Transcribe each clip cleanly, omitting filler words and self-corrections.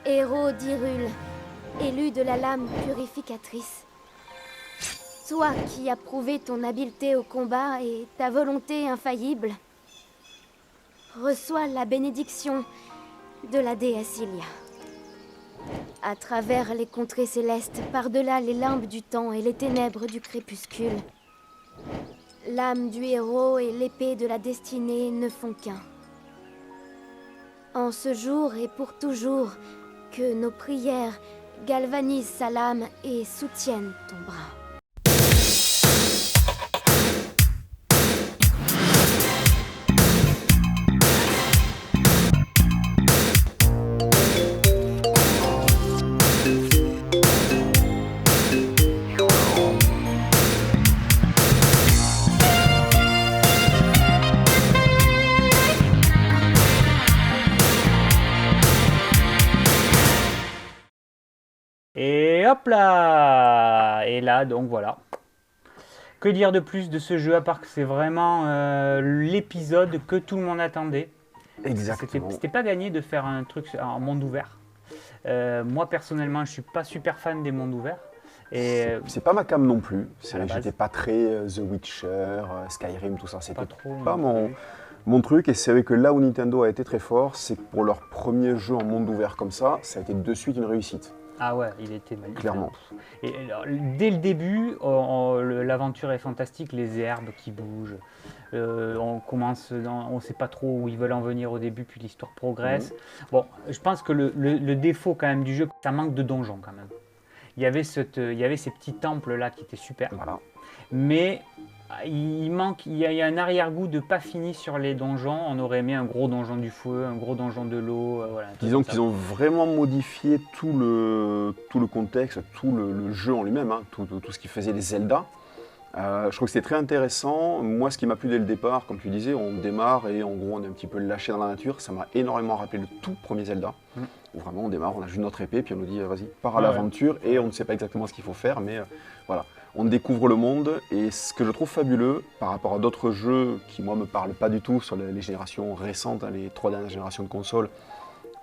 Héros d'Hyrule, élu de la lame purificatrice. Toi qui as prouvé ton habileté au combat et ta volonté infaillible, reçois la bénédiction de la déesse Ilia. À travers les contrées célestes, par-delà les limbes du temps et les ténèbres du crépuscule, l'âme du héros et l'épée de la destinée ne font qu'un. En ce jour et pour toujours, que nos prières galvanisent sa lame et soutiennent ton bras. Et hop là! Et là, donc voilà. Que dire de plus de ce jeu, à part que c'est vraiment l'épisode que tout le monde attendait. Exactement. C'était pas gagné de faire un truc en monde ouvert. Moi, personnellement, je suis pas super fan des mondes ouverts. C'est pas ma cam non plus. la J'étais base. pas très The Witcher, Skyrim, tout ça. C'était trop pas non plus. mon truc. Et c'est vrai que là où Nintendo a été très fort, c'est que pour leur premier jeu en monde ouvert comme ça a été de suite une réussite. Ah ouais, il était magnifique. Clairement. Et alors, dès le début, l'aventure est fantastique, les herbes qui bougent. On ne sait pas trop où ils veulent en venir au début, puis l'histoire progresse. Bon, je pense que le défaut quand même du jeu, ça manque de donjons quand même. Il y avait ces petits temples là qui étaient super, Voilà. mais il y a un arrière-goût de pas fini sur les donjons. On aurait aimé un gros donjon du feu, un gros donjon de l'eau. Voilà, un truc Disons comme ça. qu'ils ont vraiment modifié tout le contexte, tout le jeu en lui-même, hein, tout ce qui faisait les Zelda. Je trouve que c'était très intéressant. Moi, ce qui m'a plu dès le départ, comme tu disais, on démarre et en gros on est un petit peu lâché dans la nature. Ça m'a énormément rappelé le tout premier Zelda, où vraiment on démarre, on a juste notre épée, puis on nous dit vas-y, pars à l'aventure, et on ne sait pas exactement ce qu'il faut faire, mais voilà. On découvre le monde, et ce que je trouve fabuleux par rapport à d'autres jeux qui, moi, me parlent pas du tout sur les générations récentes, hein, les 3 dernières générations de consoles,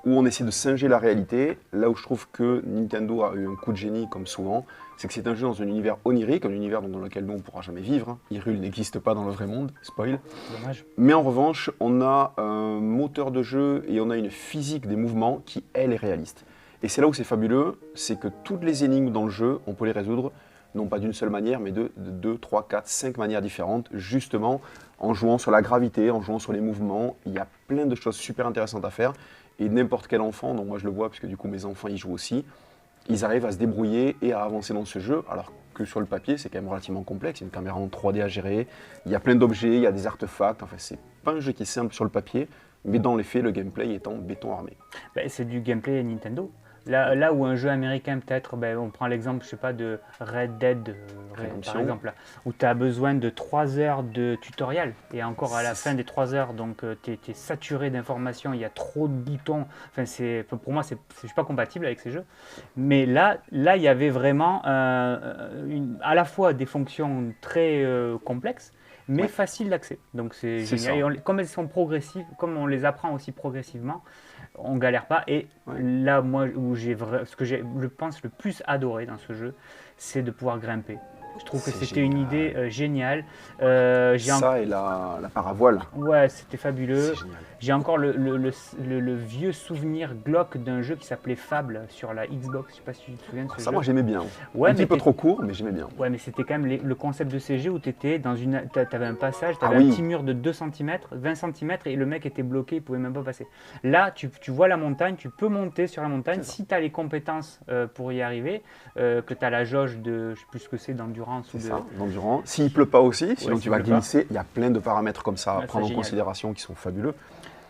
où on essaie de singer la réalité, là où je trouve que Nintendo a eu un coup de génie, comme souvent, c'est que c'est un jeu dans un univers onirique, un univers dans lequel nous on ne pourra jamais vivre. Hein. Hyrule n'existe pas dans le vrai monde, spoil. Dommage. Mais en revanche, on a un moteur de jeu et on a une physique des mouvements qui, elle, est réaliste. Et c'est là où c'est fabuleux, c'est que toutes les énigmes dans le jeu, on peut les résoudre, non pas d'une seule manière, mais de 2, 3, 4, 5 manières différentes, justement en jouant sur la gravité, en jouant sur les mouvements. Il y a plein de choses super intéressantes à faire. Et n'importe quel enfant, donc moi je le vois, puisque du coup mes enfants y jouent aussi, ils arrivent à se débrouiller et à avancer dans ce jeu, alors que sur le papier c'est quand même relativement complexe, il y a une caméra en 3D à gérer, il y a plein d'objets, il y a des artefacts, enfin c'est pas un jeu qui est simple sur le papier, mais dans les faits le gameplay est en béton armé. Ben, c'est du gameplay Nintendo. Là où un jeu américain peut-être, ben, on prend l'exemple, je sais pas, de Red Dead, par exemple, là, où tu as besoin de 3 heures de tutoriel, et encore à la fin des 3 heures, donc tu es saturé d'informations, il y a trop de boutons, enfin, pour moi, je ne suis pas compatible avec ces jeux. Mais là il y avait vraiment à la fois des fonctions très complexes, mais faciles d'accès. Donc c'est génial. Et comme elles sont progressives, comme on les apprend aussi progressivement, on galère pas. Et là, moi, ce que je pense le plus adoré dans ce jeu, c'est de pouvoir grimper. Je trouve que c'était une idée géniale. Et la paravoile. Ouais, c'était fabuleux. C'est génial. J'ai encore le vieux souvenir glauque d'un jeu qui s'appelait Fable sur la Xbox. Je sais pas si tu te souviens de ce jeu. Ça, moi j'aimais bien. Ouais, un petit peu trop court, mais j'aimais bien. Ouais, mais c'était quand même le concept de CG où tu étais dans t'avais un passage, tu avais un petit mur de 2 cm, 20 cm, et le mec était bloqué, il pouvait même pas passer. Là, tu vois la montagne, tu peux monter sur la montagne si tu as les compétences pour y arriver, que tu as la jauge de, je sais plus ce que c'est, d'endurance. D'endurance. S'il pleut pas aussi, sinon tu vas pleut pas. glisser. Il y a plein de paramètres comme ça à prendre en génial. considération qui sont fabuleux.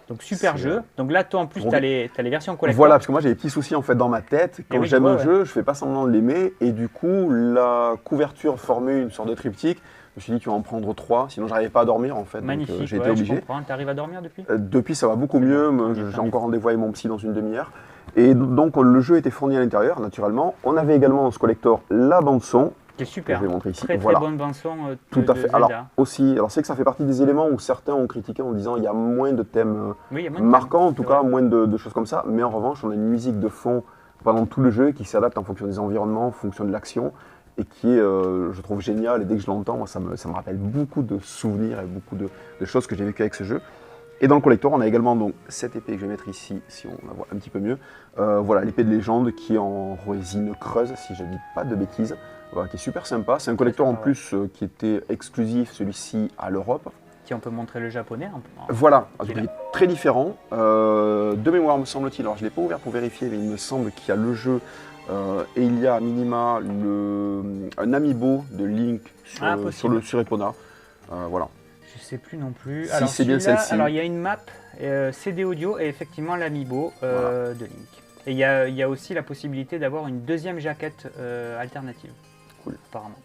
Donc super jeu. Donc là, toi en plus, tu as les versions collector. Voilà, parce que moi j'ai des petits soucis en fait dans ma tête. Quand j'aime un jeu, je fais pas semblant de l'aimer. Et du coup, la couverture formait une sorte de triptyque. Je me suis dit, tu vas en prendre 3, sinon j'arrivais pas à dormir en fait. Magnifique, donc j'ai été obligé. Tu arrives à dormir depuis Depuis, ça va beaucoup mieux. J'ai encore rendez-vous avec mon psy dans une demi-heure. Et donc le jeu était fourni à l'intérieur, naturellement. On avait également dans ce collector la bande-son Qui est super. Je vais montrer ici. Très Voilà. bonne bande-son Tout à de fait. Zelda. Alors aussi, c'est que ça fait partie des éléments où certains ont critiqué en disant il y a moins de thèmes Oui, il y a moins de marquants, en thèmes, tout c'est cas, vrai. moins de choses comme ça. Mais en revanche, on a une musique de fond pendant tout le jeu qui s'adapte en fonction des environnements, en fonction de l'action, et qui est, je trouve, géniale. Et dès que je l'entends, moi, ça me rappelle beaucoup de souvenirs et beaucoup de choses que j'ai vécues avec ce jeu. Et dans le collector, on a également donc, cette épée que je vais mettre ici, si on la voit un petit peu mieux. Voilà, l'épée de légende qui est en résine creuse, si je ne dis pas de bêtises, voilà, qui est super sympa. C'est un collector en plus qui était exclusif, celui-ci, à l'Europe. Si on peut montrer le japonais. Voilà, Qui est donc il là. est très différent. De mémoire, me semble-t-il, alors je ne l'ai pas ouvert pour vérifier, mais il me semble qu'il y a le jeu et il y a à minima un amiibo de Link sur Epona. Voilà. Je sais plus non plus. Si Alors, c'est bien celui-là, celle-ci. alors il y a une map CD audio et effectivement l'amiibo Voilà. de Link. Et il y a aussi la possibilité d'avoir une deuxième jaquette alternative. Cool. Apparemment.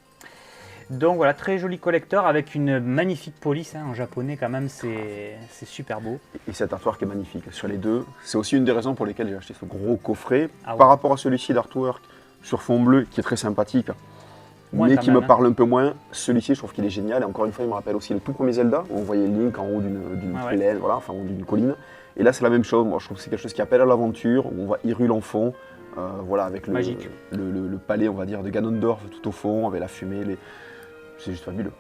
Donc voilà, très joli collector avec une magnifique police en japonais quand même, c'est super beau. Et cet artwork est magnifique sur les deux. C'est aussi une des raisons pour lesquelles j'ai acheté ce gros coffret. Ah ouais. Par rapport à celui-ci d'artwork sur fond bleu, qui est très sympathique, Moins mais quand qui même, me parle un peu moins. Celui-ci, je trouve qu'il est génial. Et encore une fois, il me rappelle aussi le tout premier Zelda, où on voyait Link en haut d'une Ah ouais. plaine, voilà, enfin, d'une colline. Et là, c'est la même chose. Moi, je trouve que c'est quelque chose qui appelle à l'aventure, où on voit Hyrule en fond, voilà, avec Magique. le palais, on va dire, de Ganondorf tout au fond, avec la fumée. C'est juste fabuleux.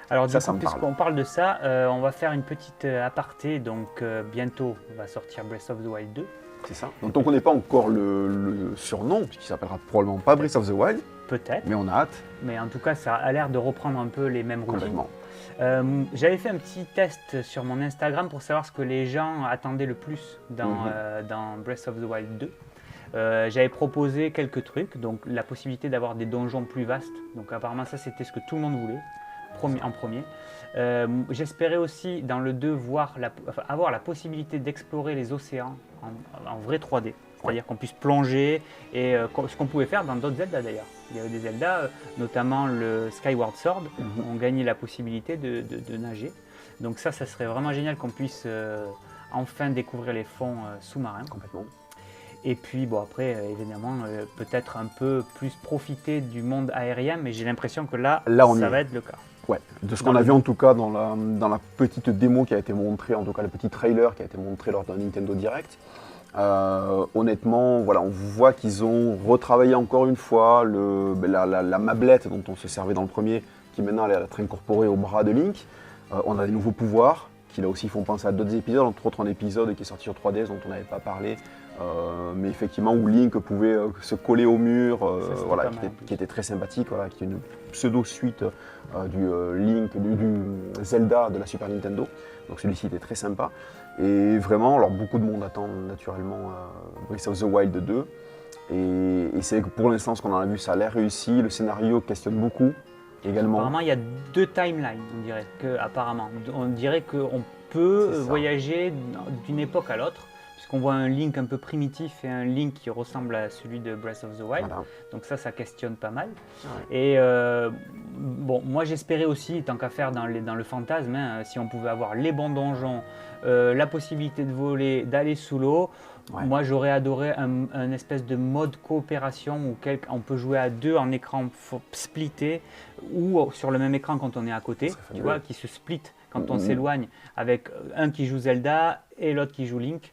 Alors Ça du coup, me parle. puisqu'on parle de ça, on va faire une petite aparté. Donc bientôt, on va sortir Breath of the Wild 2. C'est ça. Donc, on ne connaît pas encore le surnom, puisqu'il s'appellera probablement pas Breath of the Wild, Peut-être, mais on a hâte, mais en tout cas, ça a l'air de reprendre un peu les mêmes routines. complètement. J'avais fait un petit test sur mon Instagram pour savoir ce que les gens attendaient le plus dans Breath of the Wild 2. J'avais proposé quelques trucs, donc la possibilité d'avoir des donjons plus vastes. Donc apparemment ça c'était ce que tout le monde voulait en premier. J'espérais aussi dans le 2 avoir la possibilité d'explorer les océans en vrai 3D. C'est-à-dire qu'on puisse plonger, et ce qu'on pouvait faire dans d'autres Zelda d'ailleurs. Il y avait des Zelda, notamment le Skyward Sword, on gagnait la possibilité de nager. Donc ça serait vraiment génial qu'on puisse enfin découvrir les fonds sous-marins. Complètement. Et puis bon après évidemment peut-être un peu plus profiter du monde aérien, mais j'ai l'impression que là on y ça est. va être le cas. Ouais, de ce Dans qu'on a le vu en tout cas dans la petite démo qui a été montrée, en tout cas le petit trailer qui a été montré lors d'un Nintendo Direct, honnêtement, voilà, on voit qu'ils ont retravaillé encore une fois la mablette dont on se servait dans le premier, qui maintenant elle est être incorporée au bras de Link. On a des nouveaux pouvoirs qui là aussi font penser à d'autres épisodes, entre autres un épisode qui est sorti sur 3DS dont on n'avait pas parlé, mais effectivement où Link pouvait se coller au mur, voilà, pas mal, qui était très sympathique, voilà, qui est une pseudo-suite du Link, du Zelda de la Super Nintendo. Donc celui-ci était très sympa. Et vraiment, alors beaucoup de monde attend naturellement Breath of the Wild 2. Et c'est que pour l'instant, ce qu'on en a vu, ça a l'air réussi. Le scénario questionne beaucoup également. Apparemment il y a deux timelines, on dirait qu'on peut C'est ça. voyager d'une époque à l'autre, puisqu'on voit un Link un peu primitif et un Link qui ressemble à celui de Breath of the Wild. Voilà. Donc ça questionne pas mal. Ouais. Et bon, moi j'espérais aussi, tant qu'à faire dans le fantasme, si on pouvait avoir les bons donjons, la possibilité de voler, d'aller sous l'eau. Ouais. Moi j'aurais adoré un espèce de mode coopération où on peut jouer à deux en écran splitté, ou sur le même écran quand on est à côté, serait tu fabuleux. vois, qui se split quand on s'éloigne, avec un qui joue Zelda et l'autre qui joue Link.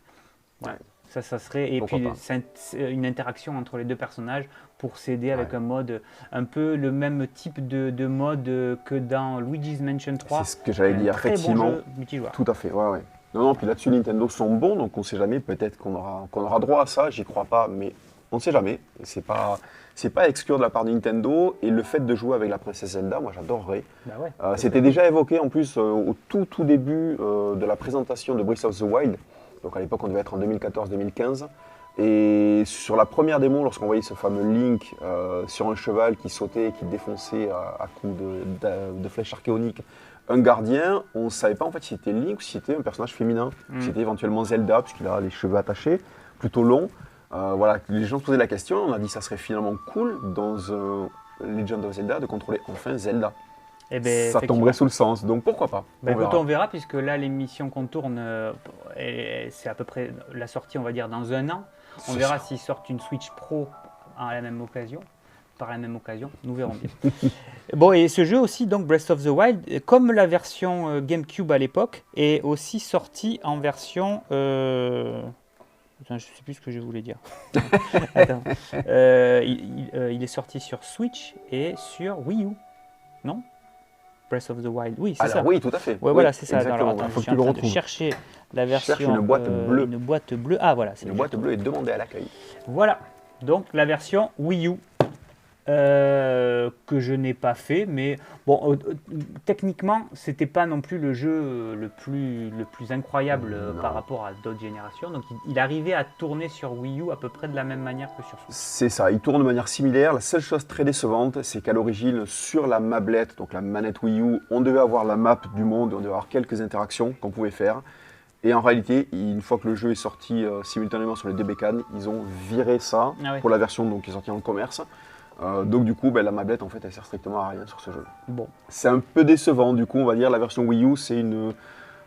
Ouais. Ça serait, et Pourquoi puis pas. c'est une interaction entre les deux personnages pour s'aider avec Ouais. un mode, un peu le même type de mode que dans Luigi's Mansion 3. C'est ce que j'allais dire, Très bon effectivement. jeu multijoueur. Tout à fait, ouais. Non, puis là-dessus, Nintendo sont bons, donc on ne sait jamais, peut-être qu'on aura droit à ça, j'y crois pas, mais on ne sait jamais. Et c'est pas à exclure de la part de Nintendo, et le fait de jouer avec la princesse Zelda, moi j'adorerais. Bah ouais. C'était déjà évoqué en plus au tout début de la présentation de Breath of the Wild, donc à l'époque on devait être en 2014-2015, et sur la première démo, lorsqu'on voyait ce fameux Link sur un cheval qui sautait et qui défonçait à coups de flèches archéoniques un gardien, on ne savait pas en fait si c'était Link ou si c'était un personnage féminin, si c'était éventuellement Zelda, puisqu'il a les cheveux attachés, plutôt longs. Voilà, les gens se posaient la question, on a dit que ça serait finalement cool dans Legend of Zelda de contrôler enfin Zelda. Eh ben, Ça tomberait sous le sens, donc pourquoi pas. Ben, On verra. écoute, on verra, puisque là l'émission qu'on tourne, c'est à peu près la sortie, on va dire, dans un an. On C'est verra ça. s'ils sortent une Switch Pro à la même occasion. par la même occasion, nous verrons bien. Bon, et ce jeu aussi, donc Breath of the Wild, comme la version GameCube à l'époque, est aussi sorti en version... Attends, je ne sais plus ce que je voulais dire. Attends. Il est sorti sur Switch et sur Wii U, non? Breath of the Wild, oui, c'est ça. Alors oui, tout à fait. Ouais, oui, voilà, c'est ça. exactement. Alors, attends, Faut je que suis tu en le train de retrouves. chercher la version... Cherche une boîte bleue. Une boîte bleue. Ah, voilà. Une boîte bleue est demandée à l'accueil. Voilà, donc la version Wii U. Que je n'ai pas fait, mais bon, techniquement, c'était pas non plus le jeu le plus incroyable par rapport à d'autres générations. Donc, il arrivait à tourner sur Wii U à peu près de la même manière que sur Switch. C'est ça, il tourne de manière similaire. La seule chose très décevante, c'est qu'à l'origine, sur la mablette, donc la manette Wii U, on devait avoir la map du monde, on devait avoir quelques interactions qu'on pouvait faire. Et en réalité, une fois que le jeu est sorti simultanément sur les DB-CAN, ils ont viré ça pour la version donc, qui est sortie en commerce. Donc du coup, la mablette en fait, elle sert strictement à rien sur ce jeu. Bon. C'est un peu décevant. Du coup, on va dire la version Wii U, c'est une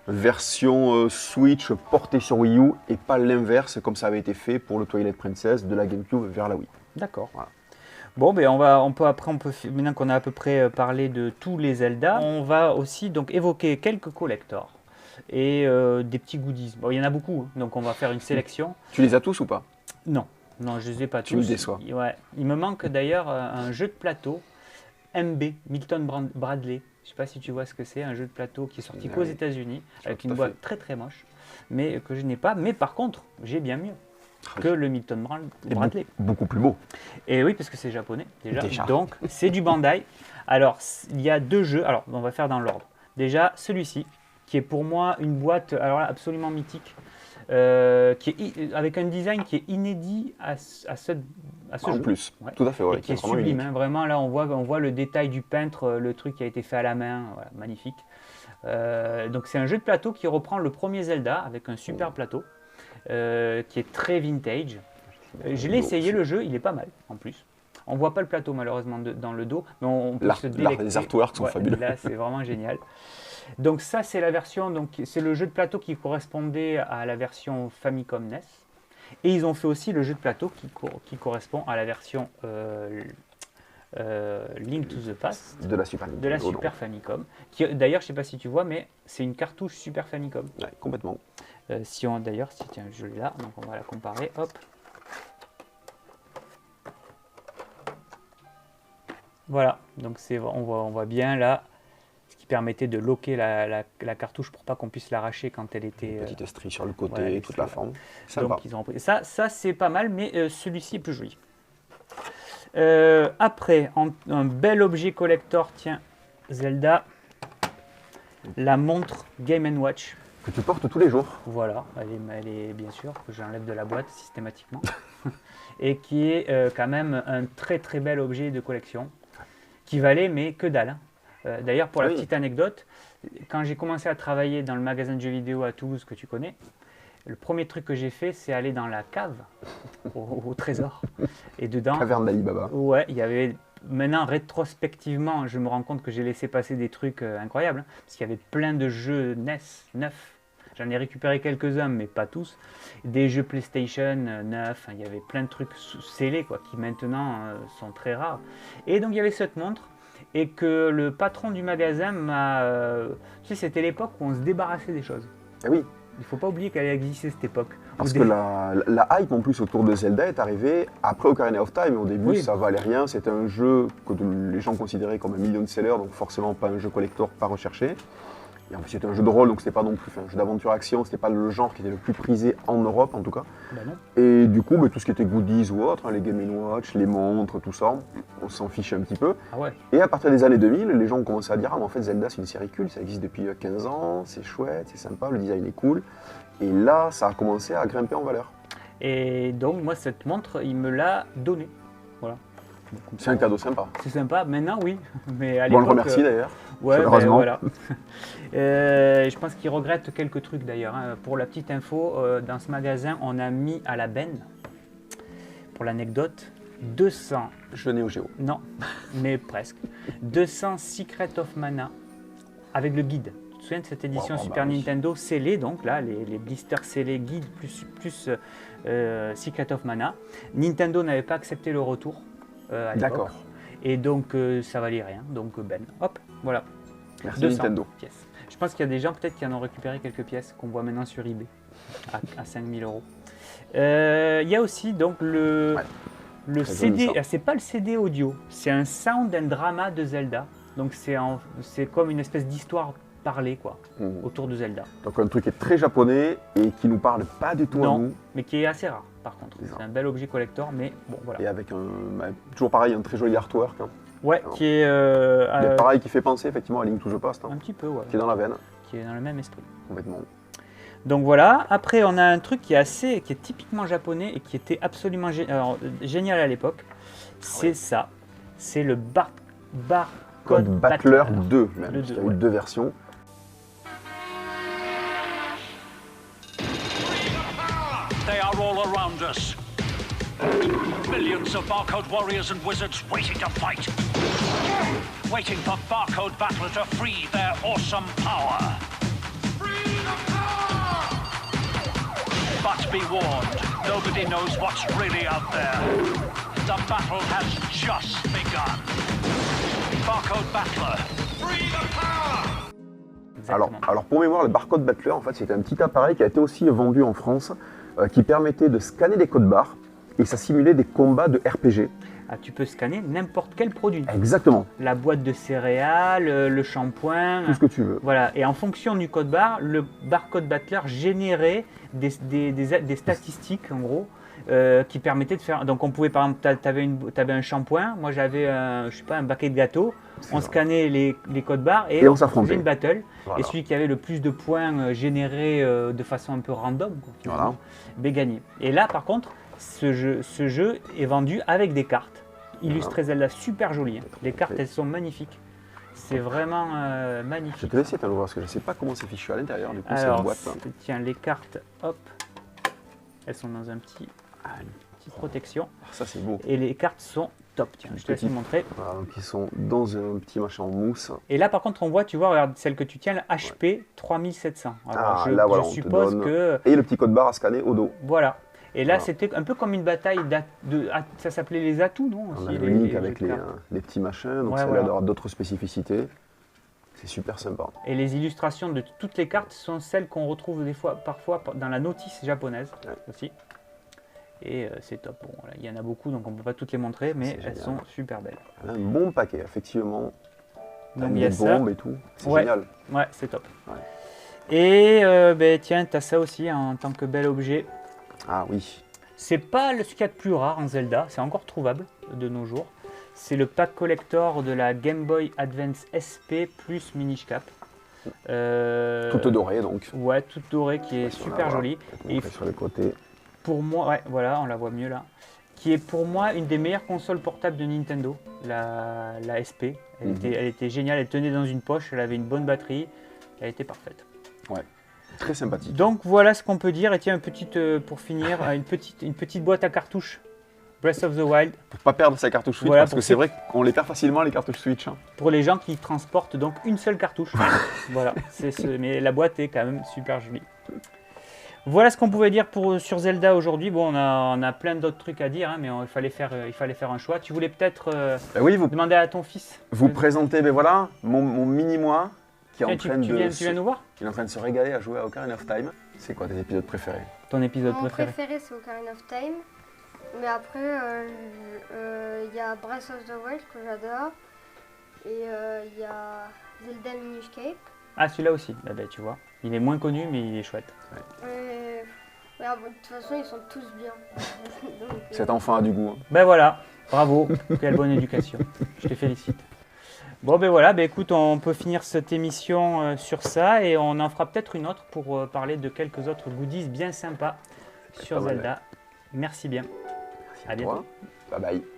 version Switch portée sur Wii U et pas l'inverse comme ça avait été fait pour le Twilight Princess de la GameCube vers la Wii. D'accord. Voilà. Bon, maintenant qu'on a à peu près parlé de tous les Zelda, on va aussi donc évoquer quelques collectors et des petits goodies. Bon, il y en a beaucoup, hein, donc on va faire une sélection. Tu les as tous ou pas? Non. Non, je ne les ai pas tous. Tu me déçois. Ouais. Il me manque d'ailleurs un jeu de plateau, MB, Milton Bradley. Je ne sais pas si tu vois ce que c'est, un jeu de plateau qui est sorti qu'aux États-Unis, avec une boîte très très moche, mais que je n'ai pas. Mais par contre, j'ai bien mieux que le Milton Bradley. Beaucoup plus beau. Et oui, parce que c'est japonais déjà. Donc, c'est du Bandai. Alors, il y a deux jeux. Alors, on va faire dans l'ordre. Déjà, celui-ci, qui est pour moi une boîte alors là, absolument mythique. Avec un design qui est inédit à ce jeu. En plus, ouais. Tout à fait, ouais, qui est sublime. Hein, vraiment, là, on voit le détail du peintre, le truc qui a été fait à la main, voilà, magnifique. Donc, c'est un jeu de plateau qui reprend le premier Zelda avec un super plateau qui est très vintage. Je l'ai essayé le jeu, il est pas mal en plus. On voit pas le plateau malheureusement dans le dos, mais on peut se délecter. Les artworks sont fabuleux. Là, c'est vraiment génial. Donc ça, c'est la version, donc c'est le jeu de plateau qui correspondait à la version Famicom NES. Et ils ont fait aussi le jeu de plateau qui correspond à la version Link to the Past de la Super Famicom. D'ailleurs, je ne sais pas si tu vois, mais c'est une cartouche Super Famicom. Ouais, complètement. D'ailleurs, tiens, je l'ai là, donc on va la comparer. Hop. Voilà, donc on voit bien là. Permettait de loquer la cartouche pour pas qu'on puisse l'arracher quand elle était... Une petite strie sur le côté, toute la forme. Donc, ils ont repris. Ça c'est pas mal, mais celui-ci est plus joli. Après, un bel objet collector, tiens, Zelda, la montre Game & Watch. Que tu portes tous les jours. Voilà, elle est bien sûr, que j'enlève de la boîte systématiquement. Et qui est quand même un très très bel objet de collection, qui valait, mais que dalle. Hein. D'ailleurs, pour la petite anecdote, quand j'ai commencé à travailler dans le magasin de jeux vidéo à Toulouse que tu connais, le premier truc que j'ai fait, c'est aller dans la cave au trésor. Et dedans, caverne d'Ali Baba. Ouais, il y avait. Maintenant, rétrospectivement, je me rends compte que j'ai laissé passer des trucs incroyables, hein, parce qu'il y avait plein de jeux NES neufs. J'en ai récupéré quelques-uns, mais pas tous. Des jeux PlayStation neufs, hein, il y avait plein de trucs scellés quoi, qui maintenant sont très rares. Et donc, il y avait cette montre. Et que le patron du magasin m'a... tu sais, c'était l'époque où on se débarrassait des choses. Ah oui. Il ne faut pas oublier qu'elle existait cette époque. Parce que la hype en plus autour de Zelda est arrivée après Ocarina of Time. Au début, ça valait rien. C'était un jeu que les gens considéraient comme un million-seller, donc forcément pas un jeu collector, pas recherché. Et en plus, c'était un jeu de rôle, donc c'était pas non plus un jeu d'aventure-action, c'était pas le genre qui était le plus prisé en Europe en tout cas. Ben non. Et du coup, tout ce qui était goodies ou autre, hein, les Game & Watch, les montres, tout ça, on s'en fichait un petit peu. Ah ouais. Et à partir des années 2000, les gens ont commencé à dire ah mais en fait Zelda c'est une série culte, ça existe depuis 15 ans, c'est chouette, c'est sympa, le design est cool. Et là, ça a commencé à grimper en valeur. Et donc moi cette montre, il me l'a donnée. Voilà. C'est un cadeau sympa. C'est sympa, maintenant oui. Mais à l'époque, on le remercie d'ailleurs. Ouais, voilà. Je pense qu'il regrette quelques trucs d'ailleurs. Hein. Pour la petite info, dans ce magasin, on a mis à la benne, pour l'anecdote, 200... Je Neo Geo. Non, mais presque. 200 Secret of Mana avec le guide. Tu te souviens de cette édition Super Nintendo scellée, donc là, les blisters scellés, guide plus Secret of Mana. Nintendo n'avait pas accepté le retour. à l'époque. D'accord. Et donc ça valait rien. Donc ben, hop, voilà. Merci 200 Nintendo. pièces. Je pense qu'il y a des gens peut-être qui en ont récupéré quelques pièces qu'on voit maintenant sur eBay à 5000 €. Il y a aussi donc le Très CD. joli, ça. C'est pas le CD audio, c'est un sound and drama de Zelda. Donc c'est comme une espèce d'histoire parlée quoi, autour de Zelda. Donc un truc qui est très japonais et qui nous parle pas du tout à Non, nous. mais qui est assez rare par contre. C'est ça. C'est un bel objet collector, mais bon voilà. Et avec toujours pareil, un très joli artwork. Hein. Ouais, Alors, qui est pareil, qui fait penser effectivement à Link to the Past. Hein, un petit peu, ouais, qui est dans la veine, qui est dans le même esprit. complètement. Donc voilà, après on a un truc qui est typiquement japonais et qui était absolument génial à l'époque. C'est ça, c'est le Barcode Battler 2, même, Le parce 2, qu'il y a eu ouais. 2 versions. They are all around us. Millions of Barcode warriors and wizards waiting to fight. Waiting for Barcode Battler to free their awesome power. But be warned, nobody knows what's really out there. The battle has just begun. Barcode Battler. Alors pour mémoire, le Barcode Battler, en fait, c'était un petit appareil qui a été aussi vendu en France, qui permettait de scanner des codes barres et ça simulait des combats de RPG. Ah, tu peux scanner n'importe quel produit. Exactement, La boîte de céréales, le shampoing. tout ce que tu veux. Voilà, et en fonction du code barre, le Barcode Battler générait des statistiques en gros qui permettaient de faire. Donc on pouvait par exemple, tu avais un shampoing, moi j'avais un baquet de gâteaux, on scannait les codes barres et on s'affrontait. faisait une battle. Voilà. Et celui qui avait le plus de points générés de façon un peu random, quoi, Voilà. ben, gagnait. Et là par contre, ce jeu est vendu avec des cartes illustrées Zelda, super jolies. Hein. Les cartes elles sont magnifiques. C'est vraiment magnifique. Je te laisse le voir parce que je ne sais pas comment c'est fichu à l'intérieur du coup Alors, cette boîte. Hein. tiens, les cartes, hop, elles sont dans une petite protection. Ah, ça c'est beau. Et les cartes sont top. Tiens, je te laisse les montrer. Voilà, donc ils sont dans un petit machin en mousse. Et là, par contre, on voit, tu vois, regarde, celle que tu tiens, la HP 3700. Alors, Ah, là, voilà, je on te suppose donne. que... Et le petit code barre à scanner au dos. Voilà. Et là, Voilà. c'était un peu comme une bataille ça s'appait les atouts, non On aussi, a le les link jeux avec de cartes. les petits machins, donc Ouais, ça voilà. a l'air d'avoir d'autres spécificités. C'est super sympa. Et les illustrations de toutes les cartes sont celles qu'on retrouve parfois dans la notice japonaise aussi. Et c'est top. Bon, voilà, il y en a beaucoup, donc on ne peut pas toutes les montrer, mais C'est elles génial. sont super belles. Un bon paquet, effectivement. Donc Avec il y a des ça. bombes et tout. C'est Ouais. génial. Ouais, c'est top. Ouais. Et ben, tiens, tu as ça aussi hein, en tant que bel objet. Ah oui. C'est pas ce qu'il y a de plus rare en Zelda, c'est encore trouvable de nos jours. C'est le pack collector de la Game Boy Advance SP plus Minish Cap. Toute dorée donc. Ouais, toute dorée qui est Si on super la voit, jolie. peut-être Et montrer sur les côtés. pour moi, ouais, voilà, on la voit mieux là. Qui est pour moi une des meilleures consoles portables de Nintendo, la SP. Elle était géniale, elle tenait dans une poche, elle avait une bonne batterie, elle était parfaite. Ouais. Très sympathique. Donc voilà ce qu'on peut dire. Et tiens, pour finir, une petite boîte à cartouches. Breath of the Wild, Pour pas perdre sa cartouche Switch, Voilà, parce pour que c'est vrai qu'on les perd facilement les cartouches Switch. Hein. pour les gens qui transportent donc une seule cartouche. Voilà, mais la boîte est quand même super jolie. Voilà ce qu'on pouvait dire sur Zelda aujourd'hui. Bon, on a plein d'autres trucs à dire, hein, mais il fallait faire un choix. Tu voulais peut-être Oui, vous demander à ton fils. présentez, ben voilà, mon mini-moi qui est en Tiens, train tu viens nous voir il est en train de se régaler à jouer à Ocarina of Time. C'est quoi tes épisodes préférés? ton épisode Mon préféré. préféré, c'est Ocarina of Time. Mais après, il y a Breath of the Wild que j'adore. Et il y a Zelda Minish Cape. Ah, celui-là aussi. Ah, ben, tu vois, il est moins connu, mais il est chouette. Ouais, bon, de toute façon, ils sont tous bien. Donc, Cet enfant a du goût. Hein. Ben voilà, bravo, quelle bonne éducation. Je te félicite. Bon ben voilà, ben écoute, on peut finir cette émission sur ça et on en fera peut-être une autre pour parler de quelques autres goodies bien sympas sur pas mal, Zelda. Merci bien. À bientôt. Toi. Bye bye.